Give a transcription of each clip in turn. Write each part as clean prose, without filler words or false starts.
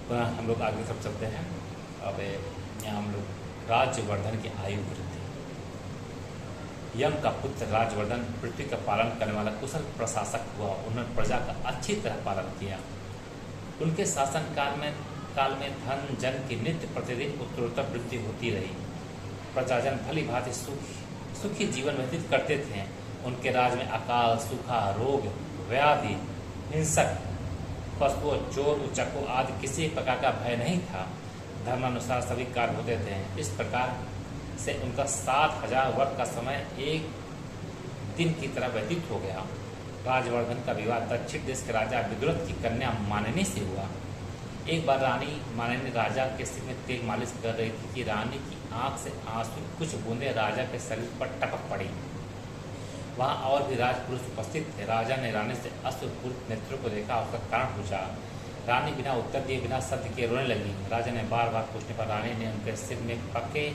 पुनः हम लोग आगे सब चलते हैं। अब यहाँ हम लोग राज्यवर्धन की आयु वृद्धि। यम का पुत्र राज्यवर्धन पृथ्वी का पालन करने वाला कुशल प्रशासक हुआ। उन्होंने प्रजा का अच्छी तरह पालन किया। उनके शासन काल में धन जन की नित्य प्रतिदिन उत्तरोत्तर वृद्धि होती रही। प्रजाजन भली भांति सुखी जीवन व्यतीत करते थे। उनके राज में अकाल, सूखा, रोग, व्याधि, हिंसक पशुओं, चोर, उचकों आदि किसी प्रकार का भय नहीं था। धर्मानुसार सभी कार्य होते थे। इस प्रकार से उनका 7000 वर्ष का समय एक दिन की तरह व्यतीत हो गया। राजवर्धन का विवाह दक्षिण देश के राजा विदुरथ की कन्या मानिनी से हुआ। एक बार रानी मानिनी राजा के सिर में तेल मालिश कर रही थी कि रानी की आंख से आंसू कुछ बूंदे राजा के शरीर पर टपक पड़ी। वहां और भी राजपुरुष उपस्थित थे। राजा ने रानी से अश्रुपूरित नेत्रों को देखा। उसका कारण पूछा। रानी बिना उत्तर दिए, बिना शब्द के रोने लगी। राजा ने बार बार पूछने पर रानी ने उनके सिर में पके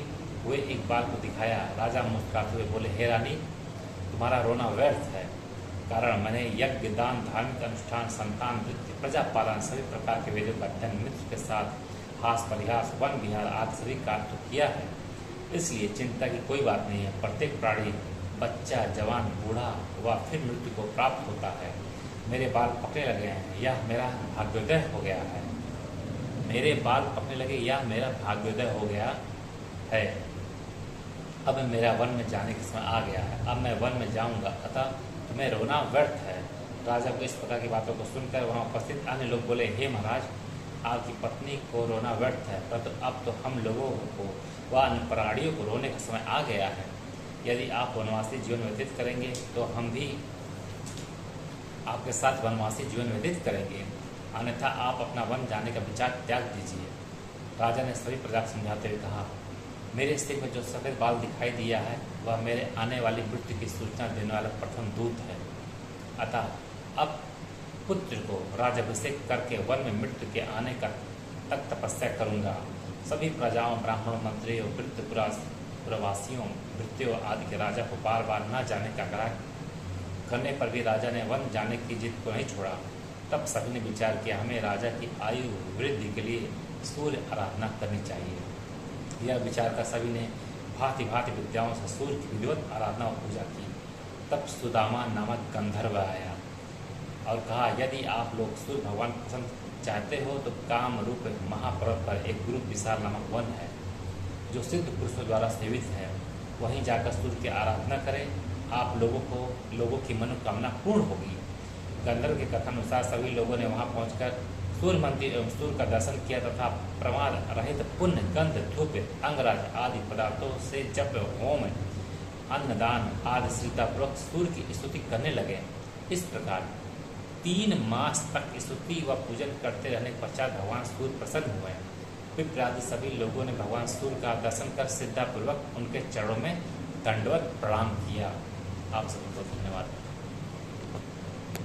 हुए एक बाल को दिखाया। राजा मुस्कुराते हुए बोले, हे रानी, तुम्हारा रोना व्यर्थ है। कारण मैंने यज्ञ, दान, धार्मिक अनुष्ठान, संतान वृद्धि, प्रजा पालन, सभी प्रकार के वेदों का अध्ययन, मित्र के साथ हास परिहास, वन विहार आदि सभी कार्य तो किया है। इसलिए चिंता की कोई बात नहीं है। प्रत्येक प्राणी, बच्चा, जवान, बूढ़ा व फिर मृत्यु को प्राप्त होता है। मेरे बाल पकने लगे हैं, यह मेरा भाग्योदय हो गया है। मेरे बाल पकने लगे, यह मेरा भाग्योदय हो गया है। अब मेरा वन में जाने का समय आ गया है। अब मैं वन में जाऊंगा, अतः तुम्हें रोना व्यर्थ है। राजा को इस प्रकार की बातों को सुनकर वहां उपस्थित अन्य लोग बोले, हे महाराज, आपकी पत्नी को रोना व्यर्थ है, परंतु अब तो हम लोगों को व अन्य प्राणियों को रोने का समय आ गया है। यदि आप वनवासी जीवन व्यतीत करेंगे तो हम भी आपके साथ वनवासी जीवन व्यतीत करेंगे, अन्यथा आप अपना वन जाने का विचार त्याग दीजिए। राजा ने सभी प्रजा को समझाते हुए कहा, मेरे सिर में जो सफ़ेद बाल दिखाई दिया है वह मेरे आने वाली मृत्यु की सूचना देने वाला प्रथम दूत है। अतः अब पुत्र को राज्याभिषेक करके वन में मृत्यु के आने का तक तपस्या करूंगा। सभी प्रजाओं, ब्राह्मणों, मंत्रियों, वृद्ध पुरवासियों, भृत्यों आदि के राजा को बार बार न जाने का आग्रह करने पर भी राजा ने वन जाने की जिद को नहीं छोड़ा। तब सभी ने विचार किया, हमें राजा की आयु वृद्धि के लिए सूर्य आराधना करनी चाहिए। यह विचार कर सभी ने भांति भांति विद्याओं से सूर्य की विधिवत आराधना और पूजा की। तब सुदामा नामक गंधर्व आया और कहा, यदि आप लोग सूर्य भगवान पसंद चाहते हो तो काम रूप महापर्वत पर एक गुरु विशाल नामक वन है जो सिद्ध पुरुषों द्वारा सेवित है। वहीं जाकर सूर्य की आराधना करें, आप लोगों की मनोकामना पूर्ण होगी। गंधर्व के कथन अनुसार सभी लोगों ने वहां पहुंचकर सूर्य मंदिर एवं सूर्य का दर्शन किया तथा प्रमाद रहित पुण्य, गंध, धूप, अंगराज आदि पदार्थों से जप, होम, अन्नदान आदि श्रद्धापूर्वक सूर्य की स्तुति करने लगे। इस प्रकार 3 मास तक स्तुति व पूजन करते रहने के पश्चात भगवान सूर्य प्रसन्न हुए। विप्र आदि सभी लोगों ने भगवान सूर्य का दर्शन कर श्रद्धापूर्वक उनके चरणों में दंडवत प्रणाम किया। आप सभी को धन्यवाद।